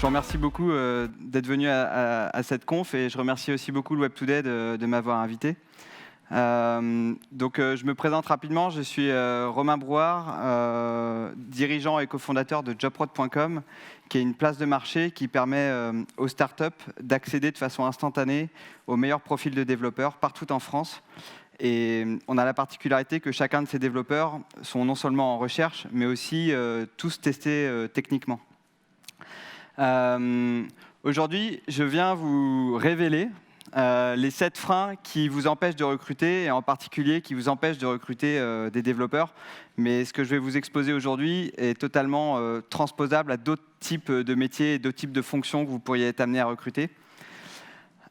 Je vous remercie beaucoup d'être venu à cette conf et je remercie aussi beaucoup le Web Today de m'avoir invité. Je me présente rapidement, je suis Romain Brouard, dirigeant et cofondateur de Jobrod.com, qui est une place de marché qui permet aux startups d'accéder de façon instantanée aux meilleurs profils de développeurs partout en France. Et on a la particularité que chacun de ces développeurs sont non seulement en recherche, mais aussi tous testés techniquement. Aujourd'hui, je viens vous révéler les 7 freins qui vous empêchent de recruter, et en particulier qui vous empêchent de recruter des développeurs. Mais ce que je vais vous exposer aujourd'hui est totalement transposable à d'autres types de métiers et d'autres types de fonctions que vous pourriez être amenés à recruter.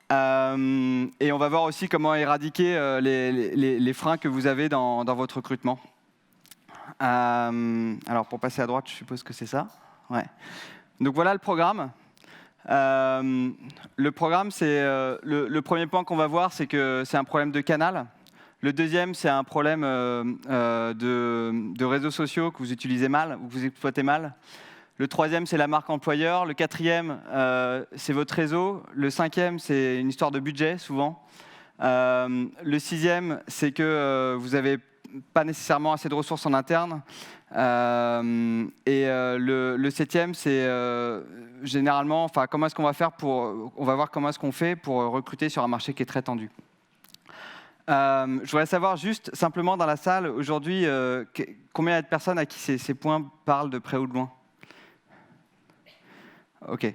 Et on va voir aussi comment éradiquer les freins que vous avez dans votre recrutement. Alors, pour passer à droite, je suppose que c'est ça. Ouais. Donc voilà le programme. Le programme, c'est le premier point qu'on va voir, c'est que c'est un problème de canal. Le deuxième, c'est un problème de réseaux sociaux que vous utilisez mal ou que vous exploitez mal. Le troisième, c'est la marque employeur. Le quatrième, c'est votre réseau. Le cinquième, c'est une histoire de budget, souvent. Le sixième, c'est que vous n'avez pas nécessairement assez de ressources en interne. Le septième, c'est généralement, comment est-ce qu'on va faire on va voir comment est-ce qu'on fait pour recruter sur un marché qui est très tendu. Je voudrais savoir juste, simplement dans la salle, aujourd'hui, combien il y a de personnes à qui ces points parlent de près ou de loin? Ok.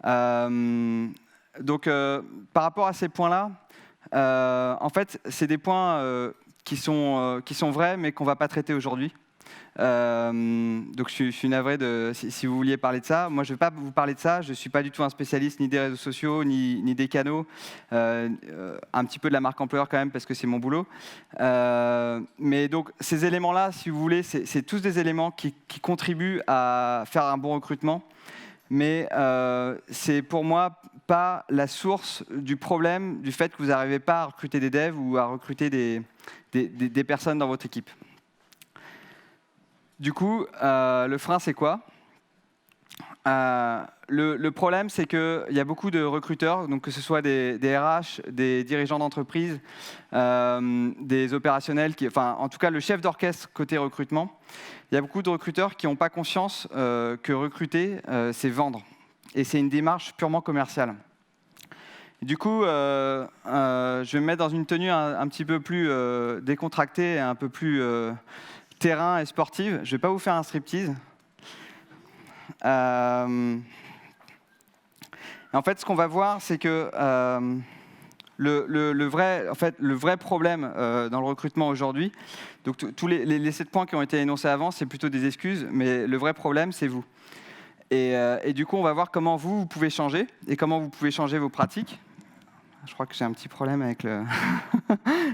Par rapport à ces points-là, en fait, c'est des points qui sont vrais, mais qu'on ne va pas traiter aujourd'hui. Donc je suis navré si vous vouliez parler de ça. Moi, je ne vais pas vous parler de ça. Je ne suis pas du tout un spécialiste ni des réseaux sociaux, ni des canaux. Un petit peu de la marque employeur quand même, parce que c'est mon boulot. Mais donc, ces éléments-là, si vous voulez, c'est tous des éléments qui contribuent à faire un bon recrutement. Mais c'est pour moi pas la source du problème du fait que vous n'arrivez pas à recruter des devs ou à recruter des personnes dans votre équipe. Du coup, le frein, c'est quoi? Le problème, c'est qu'il y a beaucoup de recruteurs, donc que ce soit des RH, des dirigeants d'entreprise, des opérationnels, en tout cas le chef d'orchestre côté recrutement. Il y a beaucoup de recruteurs qui n'ont pas conscience que recruter, c'est vendre. Et c'est une démarche purement commerciale. Du coup, je vais me mettre dans une tenue un petit peu plus décontractée, un peu plus terrain et sportive. Je ne vais pas vous faire un striptease. En fait, ce qu'on va voir, c'est que le vrai problème dans le recrutement aujourd'hui, donc tous les 7 points qui ont été énoncés avant, c'est plutôt des excuses, mais le vrai problème, c'est vous. Et du coup, on va voir comment vous pouvez changer et comment vous pouvez changer vos pratiques. Je crois que j'ai un petit problème avec le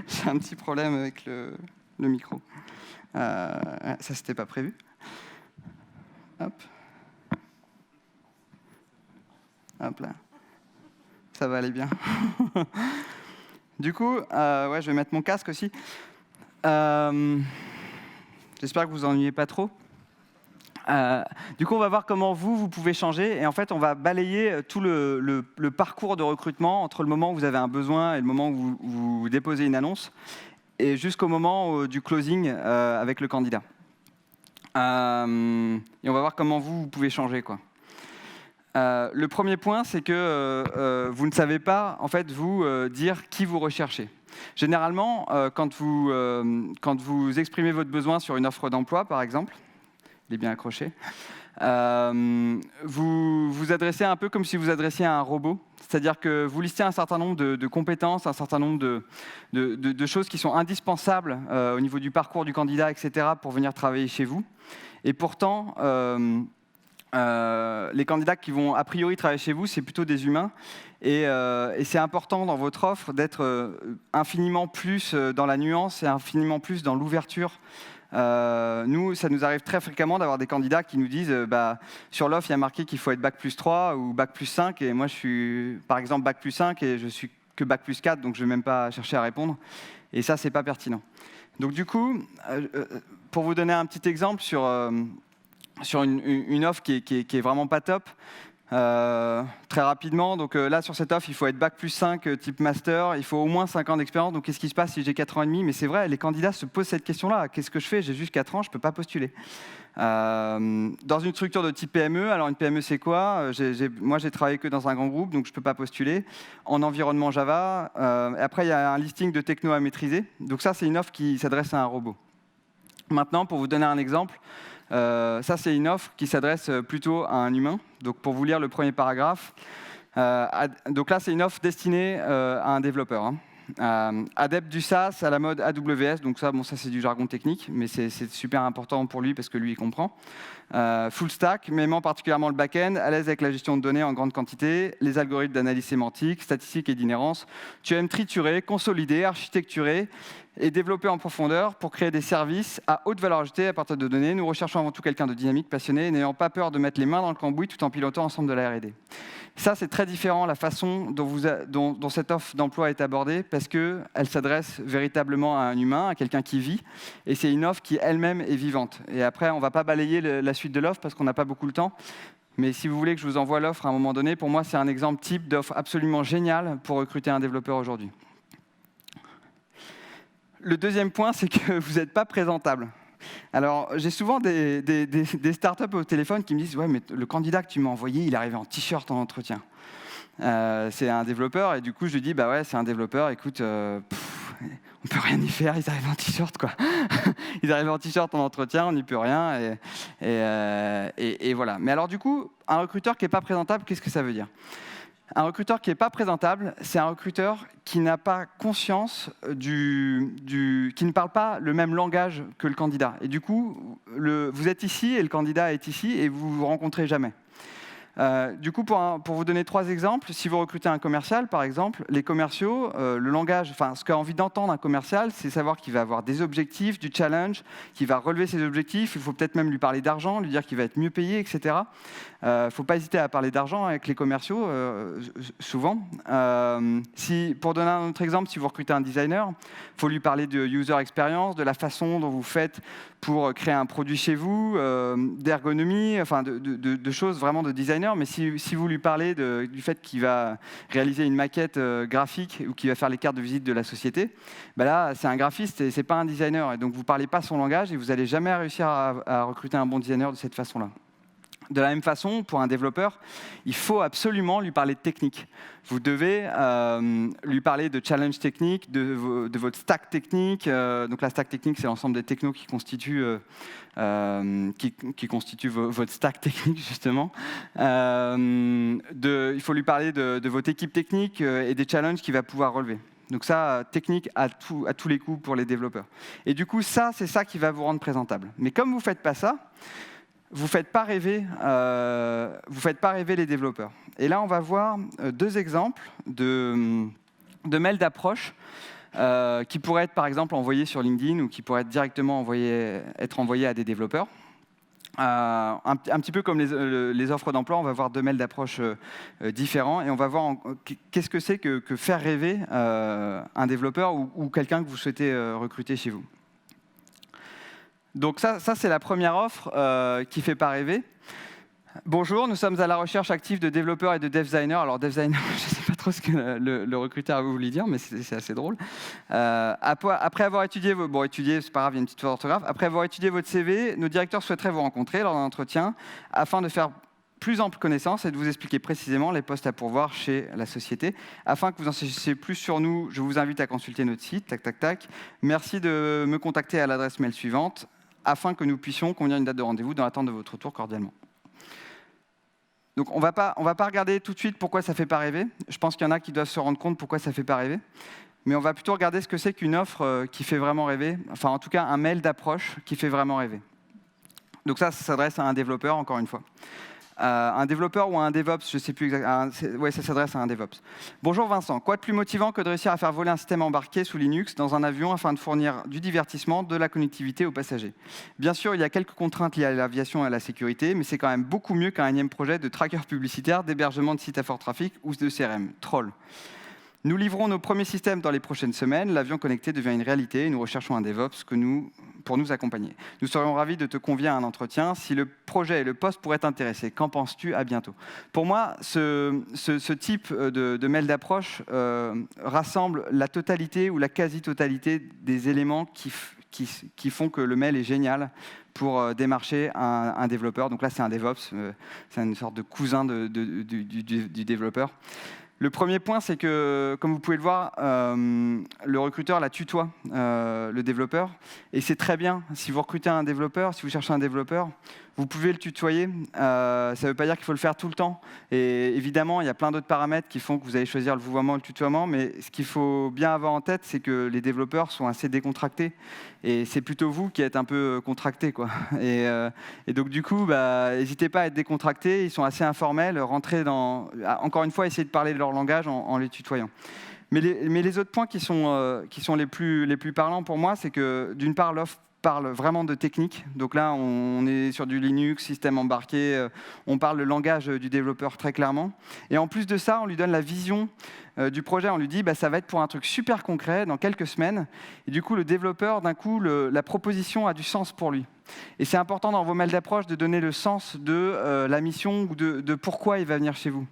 j'ai un petit problème avec le micro. Ça, c'était pas prévu. Hop. Hop là. Ça va aller bien. Du coup, je vais mettre mon casque aussi. J'espère que vous ennuyez pas trop. Du coup, on va voir comment vous pouvez changer. Et en fait, on va balayer tout le parcours de recrutement entre le moment où vous avez un besoin et le moment où vous déposez une annonce, et jusqu'au moment du closing avec le candidat. Et on va voir comment vous pouvez changer, quoi. Le premier point, c'est que vous ne savez pas, en fait, dire qui vous recherchez. Généralement, quand vous exprimez votre besoin sur une offre d'emploi, par exemple, il est bien accroché, vous vous adressez un peu comme si vous adressiez à un robot. C'est-à-dire que vous listez un certain nombre de compétences, un certain nombre de choses qui sont indispensables au niveau du parcours du candidat, etc., pour venir travailler chez vous. Et pourtant, les candidats qui vont a priori travailler chez vous, c'est plutôt des humains. Et c'est important dans votre offre d'être infiniment plus dans la nuance et infiniment plus dans l'ouverture. Nous, ça nous arrive très fréquemment d'avoir des candidats qui nous disent sur l'offre, il y a marqué qu'il faut être Bac+3 ou Bac+5, et moi je suis par exemple Bac+5 et je suis que Bac+4, donc je ne vais même pas chercher à répondre. Et ça, c'est pas pertinent. Donc du coup, pour vous donner un petit exemple sur sur une offre qui est vraiment pas top. Très rapidement, donc là sur cette offre, il faut être Bac+5 type master, il faut au moins 5 ans d'expérience. Donc qu'est-ce qui se passe si j'ai 4 ans et demi? Mais c'est vrai, les candidats se posent cette question-là. Qu'est-ce que je fais? J'ai juste 4 ans, je ne peux pas postuler. Dans une structure de type PME, alors une PME c'est quoi? Moi j'ai travaillé que dans un grand groupe, donc je ne peux pas postuler. En environnement Java, après il y a un listing de techno à maîtriser. Donc ça c'est une offre qui s'adresse à un robot. Maintenant, pour vous donner un exemple, ça, c'est une offre qui s'adresse plutôt à un humain. Donc, pour vous lire le premier paragraphe, donc là, c'est une offre destinée à un développeur. Adepte du SaaS à la mode AWS, donc ça, ça c'est du jargon technique, mais c'est super important pour lui parce que lui, il comprend. Full stack, mais aimant particulièrement le back-end, à l'aise avec la gestion de données en grande quantité, les algorithmes d'analyse sémantique, statistiques et d'inhérence. Tu aimes triturer, consolider, architecturer et développer en profondeur pour créer des services à haute valeur ajoutée à partir de données. Nous recherchons avant tout quelqu'un de dynamique, passionné, n'ayant pas peur de mettre les mains dans le cambouis tout en pilotant ensemble de la R&D. Ça, c'est très différent la façon dont cette offre d'emploi est abordée parce qu'elle s'adresse véritablement à un humain, à quelqu'un qui vit, et c'est une offre qui elle-même est vivante. Et après, on ne va pas balayer la suite de l'offre parce qu'on n'a pas beaucoup de temps. Mais si vous voulez que je vous envoie l'offre à un moment donné, pour moi, c'est un exemple type d'offre absolument géniale pour recruter un développeur aujourd'hui. Le deuxième point, c'est que vous n'êtes pas présentable. Alors, j'ai souvent des startups au téléphone qui me disent « Ouais, mais le candidat que tu m'as envoyé, il est arrivé en t-shirt en entretien. » C'est un développeur, et du coup, je lui dis « Bah ouais, c'est un développeur, écoute, on peut rien y faire, ils arrivent en t-shirt, quoi. » Ils arrivent en t-shirt en entretien, on n'y peut rien, et voilà. Mais alors, du coup, un recruteur qui n'est pas présentable, qu'est-ce que ça veut dire ? Un recruteur qui n'est pas présentable, c'est un recruteur qui n'a pas conscience qui ne parle pas le même langage que le candidat. Et du coup, vous êtes ici et le candidat est ici et vous ne vous rencontrez jamais. Du coup, pour vous donner 3 exemples, si vous recrutez un commercial, par exemple, les commerciaux, le langage, ce qu'a envie d'entendre un commercial, c'est savoir qu'il va avoir des objectifs, du challenge, qu'il va relever ses objectifs. Il faut peut-être même lui parler d'argent, lui dire qu'il va être mieux payé, etc. Il ne faut pas hésiter à parler d'argent avec les commerciaux, souvent. Pour donner un autre exemple, si vous recrutez un designer, il faut lui parler de user experience, de la façon dont vous faites pour créer un produit chez vous, d'ergonomie, enfin de choses vraiment de designer. Mais si vous lui parlez du fait qu'il va réaliser une maquette graphique ou qu'il va faire les cartes de visite de la société, ben là, c'est un graphiste et ce n'est pas un designer. Et donc, vous ne parlez pas son langage et vous n'allez jamais réussir à recruter un bon designer de cette façon-là. De la même façon, pour un développeur, il faut absolument lui parler de technique. Vous devez lui parler de challenge technique, de votre stack technique. Donc la stack technique, c'est l'ensemble des technos qui constituent votre stack technique, justement. Il faut lui parler de votre équipe technique et des challenges qu'il va pouvoir relever. Donc ça, technique à tous les coups pour les développeurs. Et du coup, c'est ça qui va vous rendre présentable. Mais comme vous ne faites pas ça, vous ne faites pas rêver les développeurs. Et là, on va voir 2 exemples de mails d'approche qui pourraient être, par exemple, envoyés sur LinkedIn ou qui pourraient être directement être envoyés à des développeurs. Un petit peu comme les offres d'emploi, on va voir 2 mails d'approche différents et on va voir qu'est-ce que c'est que faire rêver un développeur ou quelqu'un que vous souhaitez recruter chez vous. Donc ça c'est la première offre qui ne fait pas rêver. Bonjour, nous sommes à la recherche active de développeurs et de dev designers. Alors dev designer, je ne sais pas trop ce que le recruteur a voulu dire, mais c'est assez drôle. Après avoir étudié, c'est pas grave, il y a une petite faute d'orthographe. Après avoir étudié votre CV, nos directeurs souhaiteraient vous rencontrer lors d'un entretien afin de faire plus ample connaissance et de vous expliquer précisément les postes à pourvoir chez la société. Afin que vous en sachiez plus sur nous, je vous invite à consulter notre site. Merci de me contacter à l'adresse mail suivante afin que nous puissions convenir une date de rendez-vous dans l'attente de votre retour cordialement. Donc on va pas regarder tout de suite pourquoi ça ne fait pas rêver. Je pense qu'il y en a qui doivent se rendre compte pourquoi ça ne fait pas rêver. Mais on va plutôt regarder ce que c'est qu'une offre qui fait vraiment rêver. Enfin, en tout cas, un mail d'approche qui fait vraiment rêver. Donc ça s'adresse à un développeur, encore une fois. Un développeur ou un DevOps, je ne sais plus exactement. Oui, ça s'adresse à un DevOps. Bonjour Vincent, quoi de plus motivant que de réussir à faire voler un système embarqué sous Linux dans un avion afin de fournir du divertissement, de la connectivité aux passagers. Bien sûr, il y a quelques contraintes liées à l'aviation et à la sécurité, mais c'est quand même beaucoup mieux qu'un énième projet de tracker publicitaire, d'hébergement de sites à fort trafic ou de CRM. Troll. Nous livrons nos premiers systèmes dans les prochaines semaines. L'avion connecté devient une réalité et nous recherchons un DevOps pour nous accompagner. Nous serions ravis de te convier à un entretien. Si le projet et le poste pourraient t'intéresser, qu'en penses-tu? À bientôt. Pour moi, ce type de mail d'approche rassemble la totalité ou la quasi-totalité des éléments qui font que le mail est génial pour démarcher un développeur. Donc là, c'est un DevOps, c'est une sorte de cousin du développeur. Le premier point, c'est que, comme vous pouvez le voir, le recruteur la tutoie, le développeur. Et c'est très bien. Si vous recrutez un développeur, si vous cherchez un développeur, vous pouvez le tutoyer. Ça ne veut pas dire qu'il faut le faire tout le temps. Et évidemment, il y a plein d'autres paramètres qui font que vous allez choisir le vouvoiement ou le tutoiement. Mais ce qu'il faut bien avoir en tête, c'est que les développeurs sont assez décontractés. Et c'est plutôt vous qui êtes un peu contractés, quoi. Et donc, du coup, n'hésitez pas à être décontractés. Ils sont assez informels. Rentrez encore une fois, essayez de parler leur langage en les tutoyant. Mais les autres points qui sont les plus parlants pour moi, c'est que d'une part, l'offre parle vraiment de technique. Donc là, on est sur du Linux, système embarqué, on parle le langage du développeur très clairement. Et en plus de ça, on lui donne la vision du projet. On lui dit, ça va être pour un truc super concret dans quelques semaines. Et du coup, le développeur, d'un coup, la proposition a du sens pour lui. Et c'est important dans vos mails d'approche de donner le sens de la mission ou de pourquoi il va venir chez vous.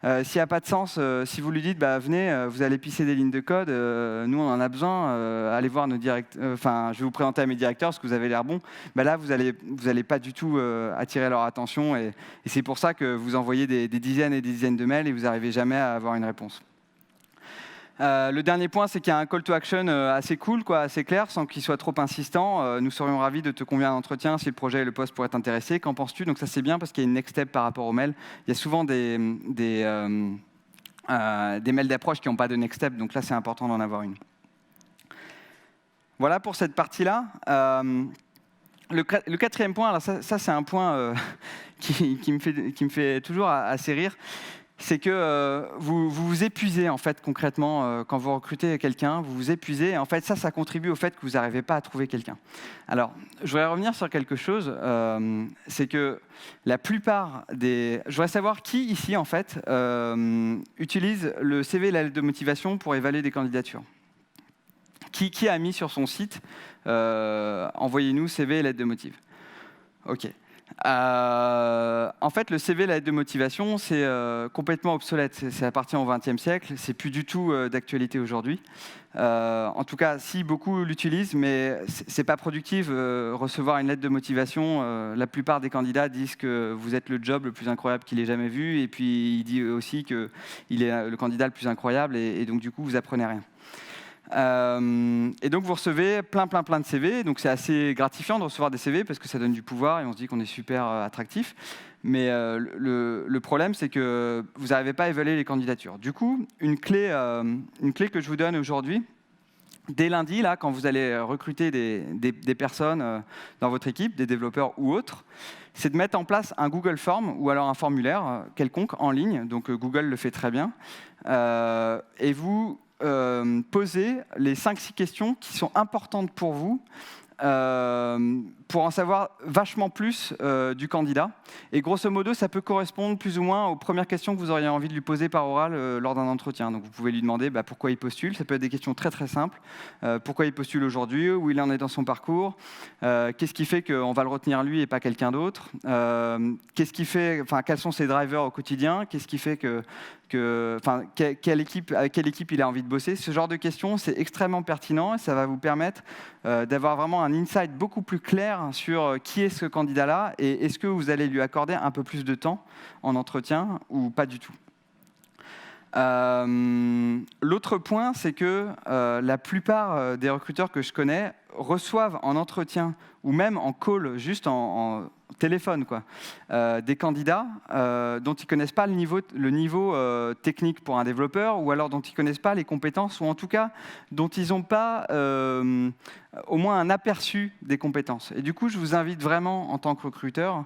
S'il n'y a pas de sens, si vous lui dites venez, vous allez pisser des lignes de code, nous on en a besoin, allez voir nos directeurs, je vais vous présenter à mes directeurs parce que vous avez l'air bon, là vous allez pas du tout attirer leur attention et c'est pour ça que vous envoyez des dizaines et des dizaines de mails et vous n'arrivez jamais à avoir une réponse. Le dernier point, c'est qu'il y a un call to action assez cool, assez clair, sans qu'il soit trop insistant. Nous serions ravis de te convier à un entretien si le projet et le poste pourraient t'intéresser. Qu'en penses-tu? Donc ça, c'est bien parce qu'il y a une next step par rapport au mail. Il y a souvent des mails d'approche qui n'ont pas de next step, donc là, c'est important d'en avoir une. Voilà pour cette partie-là. Le quatrième point, alors ça c'est un point qui me fait toujours assez rire. C'est que vous vous épuisez en fait concrètement quand vous recrutez quelqu'un, vous vous épuisez et en fait ça contribue au fait que vous n'arrivez pas à trouver quelqu'un. Alors, je voudrais revenir sur quelque chose, c'est que la plupart je voudrais savoir qui ici en fait utilise le CV et la lettre de motivation pour évaluer des candidatures. Qui a mis sur son site envoyez-nous CV et lettre de motive. Ok. En fait, le CV, la lettre de motivation, c'est complètement obsolète. Ça appartient au XXe siècle. C'est plus du tout d'actualité aujourd'hui. En tout cas, si beaucoup l'utilisent, mais c'est pas productif. Recevoir une lettre de motivation, la plupart des candidats disent que vous êtes le job le plus incroyable qu'il ait jamais vu, et puis il dit aussi qu'il est le candidat le plus incroyable, et donc du coup, vous apprenez rien. Et donc vous recevez plein de CV, donc c'est assez gratifiant de recevoir des CV parce que ça donne du pouvoir et on se dit qu'on est super attractif. Mais le problème, c'est que vous n'arrivez pas à évaluer les candidatures. Du coup, une clé que je vous donne aujourd'hui, dès lundi, là, quand vous allez recruter des personnes dans votre équipe, des développeurs ou autres, c'est de mettre en place un Google Form ou alors un formulaire quelconque en ligne. Donc Google le fait très bien. Et vous poser les 5-6 questions qui sont importantes pour vous pour en savoir vachement plus du candidat. Et grosso modo, ça peut correspondre plus ou moins aux premières questions que vous auriez envie de lui poser par oral lors d'un entretien. Donc vous pouvez lui demander pourquoi il postule. Ça peut être des questions très très simples. Pourquoi il postule aujourd'hui? Où il en est dans son parcours? Qu'est-ce qui fait qu'on va le retenir lui et pas quelqu'un d'autre? Qu'est-ce qui fait, quels sont ses drivers au quotidien? Qu'est-ce qui fait avec quelle équipe il a envie de bosser? Ce genre de questions, c'est extrêmement pertinent et ça va vous permettre d'avoir vraiment un insight beaucoup plus clair sur qui est ce candidat-là et est-ce que vous allez lui accorder un peu plus de temps en entretien ou pas du tout. L'autre point, c'est que la plupart des recruteurs que je connais reçoivent en entretien ou même en call, juste en téléphone, des candidats dont ils ne connaissent pas le niveau technique pour un développeur ou alors dont ils ne connaissent pas les compétences ou en tout cas dont ils n'ont pas au moins un aperçu des compétences. Et du coup, je vous invite vraiment en tant que recruteur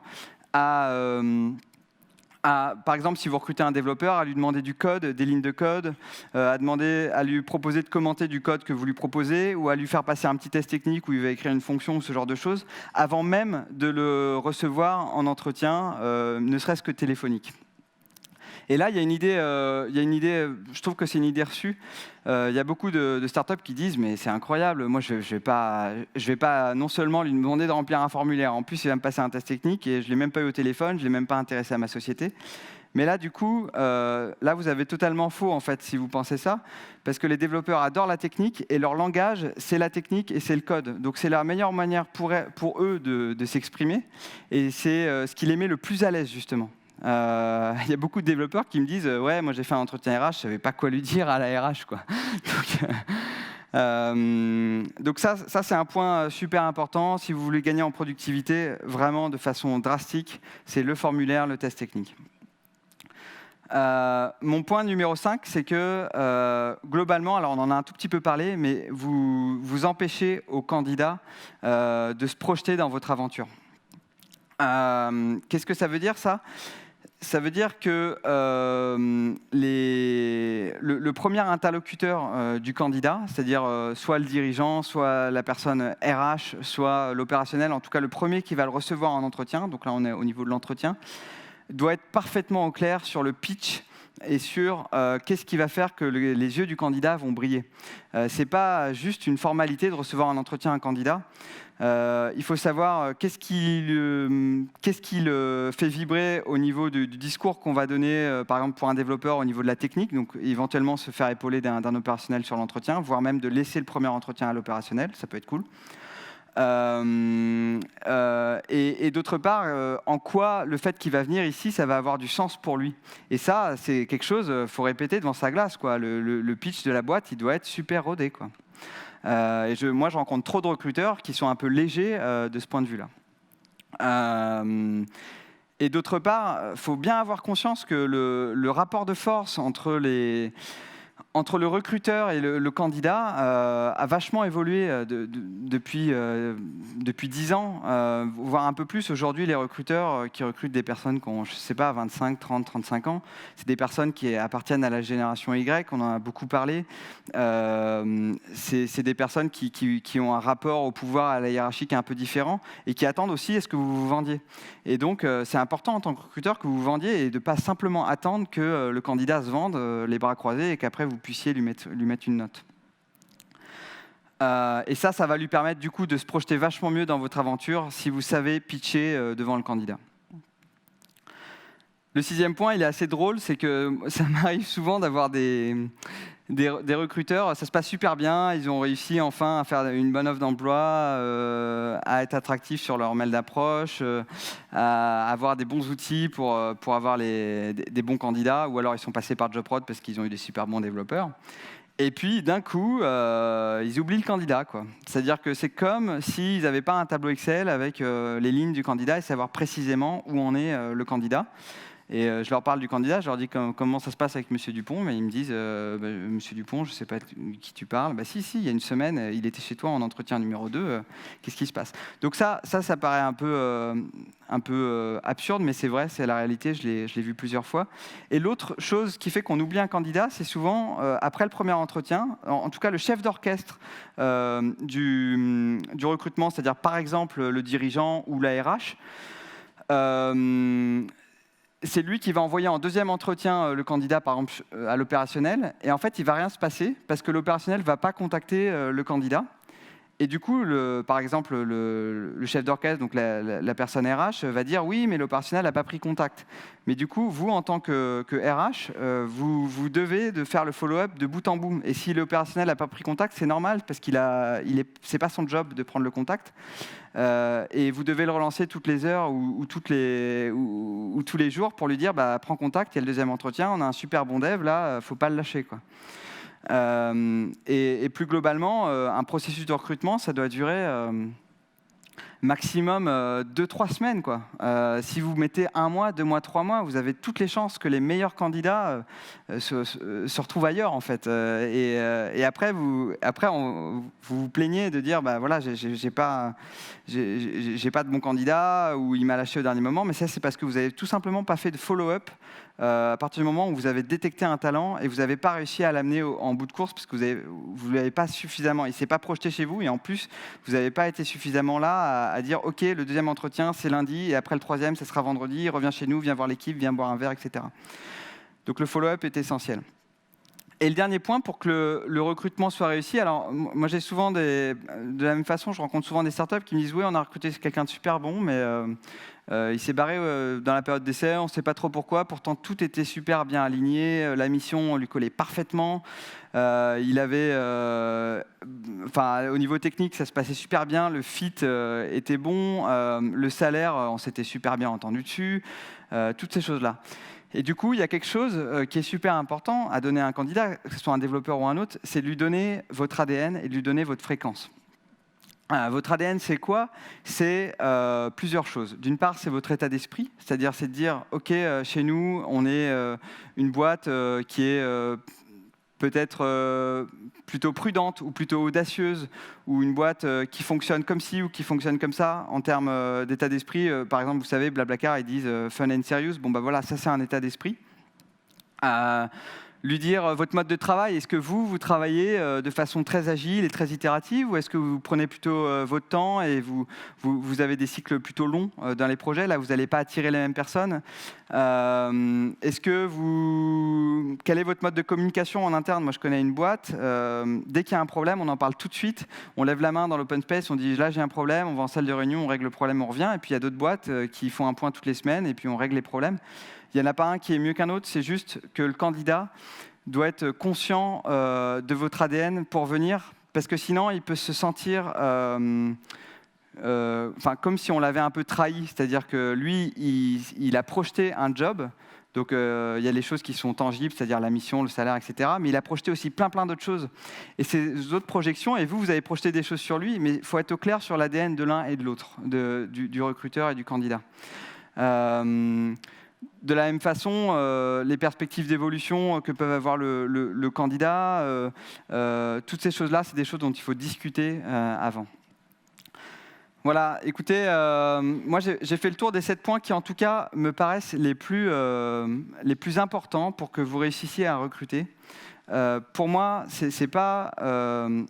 par exemple, si vous recrutez un développeur, à lui demander du code, des lignes de code, à lui proposer de commenter du code que vous lui proposez, ou à lui faire passer un petit test technique où il va écrire une fonction, ce genre de choses, avant même de le recevoir en entretien, ne serait-ce que téléphonique. Et là, il y a une idée, je trouve que c'est une idée reçue. Il y a beaucoup de startups qui disent mais c'est incroyable, moi je vais pas non seulement lui demander de remplir un formulaire, en plus il va me passer un test technique et je l'ai même pas eu au téléphone, je l'ai même pas intéressé à ma société. Mais là, du coup, là, vous avez totalement faux, en fait, si vous pensez ça, parce que les développeurs adorent la technique, et leur langage, c'est la technique et c'est le code. Donc, c'est la meilleure manière pour eux de s'exprimer, et c'est ce qui les met le plus à l'aise, justement. Il y a beaucoup de développeurs qui me disent ouais, moi, j'ai fait un entretien RH, je savais pas quoi lui dire à la RH, quoi. Donc ça c'est un point super important. Si vous voulez gagner en productivité, vraiment de façon drastique, c'est le formulaire, le test technique. Mon point numéro 5, c'est que globalement, alors on en a un tout petit peu parlé, mais vous empêchez aux candidats de se projeter dans votre aventure. Qu'est-ce que ça veut dire, ça ? Ça veut dire que le premier interlocuteur du candidat, c'est-à-dire soit le dirigeant, soit la personne RH, soit l'opérationnel, en tout cas le premier qui va le recevoir en entretien, donc là on est au niveau de l'entretien, doit être parfaitement au clair sur le pitch et sur qu'est-ce qui va faire que les yeux du candidat vont briller. Ce n'est pas juste une formalité de recevoir un entretien un candidat. Il faut savoir qu'est-ce qui le fait vibrer au niveau du discours qu'on va donner, par exemple pour un développeur au niveau de la technique, donc éventuellement se faire épauler d'un opérationnel sur l'entretien, voire même de laisser le premier entretien à l'opérationnel, ça peut être cool. Et d'autre part, en quoi le fait qu'il va venir ici, ça va avoir du sens pour lui. Et ça, c'est quelque chose, faut répéter devant sa glace, quoi. Le pitch de la boîte, il doit être super rodé, quoi. Moi, je rencontre trop de recruteurs qui sont un peu légers de ce point de vue-là. Et d'autre part, il faut bien avoir conscience que le rapport de force entre le recruteur et le candidat a vachement évolué depuis 10 ans, voire un peu plus. Aujourd'hui, les recruteurs qui recrutent des personnes qui ont, je ne sais pas, 25, 30, 35 ans, c'est des personnes qui appartiennent à la génération Y, on en a beaucoup parlé. C'est des personnes qui ont un rapport au pouvoir, à la hiérarchie qui est un peu différent et qui attendent aussi à ce que vous vous vendiez. Et donc, c'est important en tant que recruteur que vous vous vendiez et de ne pas simplement attendre que le candidat se vende les bras croisés et qu'après vous puissiez lui mettre une note. Et ça va lui permettre du coup de se projeter vachement mieux dans votre aventure si vous savez pitcher devant le candidat. Le 6e point, il est assez drôle, c'est que ça m'arrive souvent d'avoir des recruteurs, ça se passe super bien, ils ont réussi enfin à faire une bonne offre d'emploi, à être attractifs sur leur mail d'approche, à avoir des bons outils pour avoir des bons candidats, ou alors ils sont passés par JobProd parce qu'ils ont eu des super bons développeurs. Et puis d'un coup, ils oublient le candidat, quoi. C'est-à-dire que c'est comme s'ils n'avaient pas un tableau Excel avec les lignes du candidat et savoir précisément où en est le candidat. Et je leur parle du candidat, je leur dis comment ça se passe avec Monsieur Dupont, mais ils me disent Monsieur Dupont, je ne sais pas de qui tu parles. Bah, si, il y a une semaine, il était chez toi en entretien numéro 2, qu'est-ce qui se passe? Donc ça paraît un peu absurde, mais c'est vrai, c'est la réalité, je l'ai vu plusieurs fois. Et l'autre chose qui fait qu'on oublie un candidat, c'est souvent, après le premier entretien, en tout cas le chef d'orchestre du recrutement, c'est-à-dire par exemple le dirigeant ou la RH, c'est lui qui va envoyer en deuxième entretien le candidat, par exemple, à l'opérationnel. Et en fait, il ne va rien se passer parce que l'opérationnel ne va pas contacter le candidat. Et du coup, par exemple, le chef d'orchestre, donc la personne RH, va dire « oui, mais l'opérationnel n'a pas pris contact ». Mais du coup, vous, en tant que RH, vous devez de faire le follow-up de bout en bout. Et si l'opérationnel n'a pas pris contact, c'est normal, parce ce n'est pas son job de prendre le contact. Et vous devez le relancer toutes les heures ou tous les jours pour lui dire « prends contact, il y a le deuxième entretien, on a un super bon dev, là, il ne faut pas le lâcher, quoi ». Et plus globalement, un processus de recrutement, ça doit durer maximum 2-3 semaines, quoi. Si vous mettez 1 mois, 2 mois, 3 mois, vous avez toutes les chances que les meilleurs candidats se retrouvent ailleurs, en fait. Et après, vous vous plaignez de dire, voilà, j'ai pas de bon candidat, ou il m'a lâché au dernier moment, mais ça, c'est parce que vous n'avez tout simplement pas fait de follow-up à partir du moment où vous avez détecté un talent et vous n'avez pas réussi à l'amener en bout de course parce que vous ne l'avez pas suffisamment, il ne s'est pas projeté chez vous et en plus, vous n'avez pas été suffisamment là à dire « Ok, le deuxième entretien, c'est lundi et après le troisième, ça sera vendredi, reviens chez nous, viens voir l'équipe, viens boire un verre, etc. » Donc le follow-up est essentiel. Et le dernier point, pour que le recrutement soit réussi, alors moi j'ai souvent de la même façon, je rencontre souvent des startups qui me disent « oui, on a recruté quelqu'un de super bon, mais il s'est barré dans la période d'essai, on ne sait pas trop pourquoi, pourtant tout était super bien aligné, la mission lui collait parfaitement, il avait, au niveau technique ça se passait super bien, le fit était bon, le salaire on s'était super bien entendu dessus, toutes ces choses-là. Et du coup, il y a quelque chose qui est super important à donner à un candidat, que ce soit un développeur ou un autre, c'est de lui donner votre ADN et de lui donner votre fréquence. Votre ADN, c'est quoi? C'est plusieurs choses. D'une part, c'est votre état d'esprit, c'est-à-dire c'est de dire, OK, chez nous, on est une boîte qui est peut-être plutôt prudente ou plutôt audacieuse, ou une boîte qui fonctionne comme ci ou qui fonctionne comme ça, en termes d'état d'esprit. Par exemple, vous savez, Blablacar, ils disent fun and serious. Bon, bah voilà, ça c'est un état d'esprit. Lui dire votre mode de travail, est-ce que vous travaillez de façon très agile et très itérative, ou est-ce que vous prenez plutôt votre temps et vous avez des cycles plutôt longs dans les projets, là vous n'allez pas attirer les mêmes personnes. Est-ce que quel est votre mode de communication en interne? Moi je connais une boîte, dès qu'il y a un problème, on en parle tout de suite, on lève la main dans l'open space, on dit là j'ai un problème, on va en salle de réunion, on règle le problème, on revient, et puis il y a d'autres boîtes qui font un point toutes les semaines et puis on règle les problèmes. Il n'y en a pas un qui est mieux qu'un autre, c'est juste que le candidat doit être conscient de votre ADN pour venir, parce que sinon il peut se sentir comme si on l'avait un peu trahi, c'est-à-dire que lui, il a projeté un job, donc il y a les choses qui sont tangibles, c'est-à-dire la mission, le salaire, etc., mais il a projeté aussi plein d'autres choses. Et ces autres projections, et vous avez projeté des choses sur lui, mais il faut être au clair sur l'ADN de l'un et de l'autre, du recruteur et du candidat. De la même façon, les perspectives d'évolution que peuvent avoir le candidat, toutes ces choses-là, c'est des choses dont il faut discuter avant. Voilà, écoutez, moi j'ai fait le tour des 7 points qui en tout cas me paraissent les plus importants pour que vous réussissiez à recruter. Pour moi, c'est pas,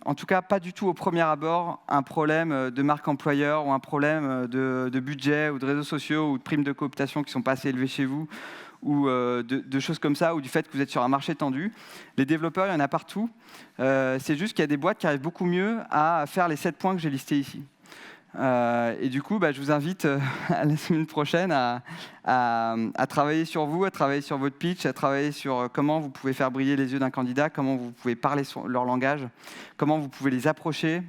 en tout cas pas du tout au premier abord, un problème de marque employeur ou un problème de budget ou de réseaux sociaux ou de primes de cooptation qui sont pas assez élevées chez vous, ou de choses comme ça, ou du fait que vous êtes sur un marché tendu. Les développeurs, il y en a partout. C'est juste qu'il y a des boîtes qui arrivent beaucoup mieux à faire les 7 points que j'ai listés ici. Et du coup, je vous invite à la semaine prochaine à travailler sur vous, à travailler sur votre pitch, à travailler sur comment vous pouvez faire briller les yeux d'un candidat, comment vous pouvez parler leur langage, comment vous pouvez les approcher.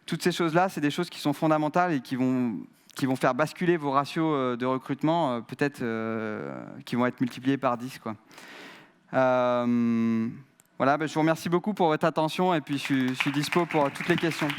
Toutes ces choses-là, c'est des choses qui sont fondamentales et qui vont faire basculer vos ratios de recrutement, peut-être qui vont être multipliés par 10, quoi. Voilà, je vous remercie beaucoup pour votre attention et puis je suis dispo pour toutes les questions.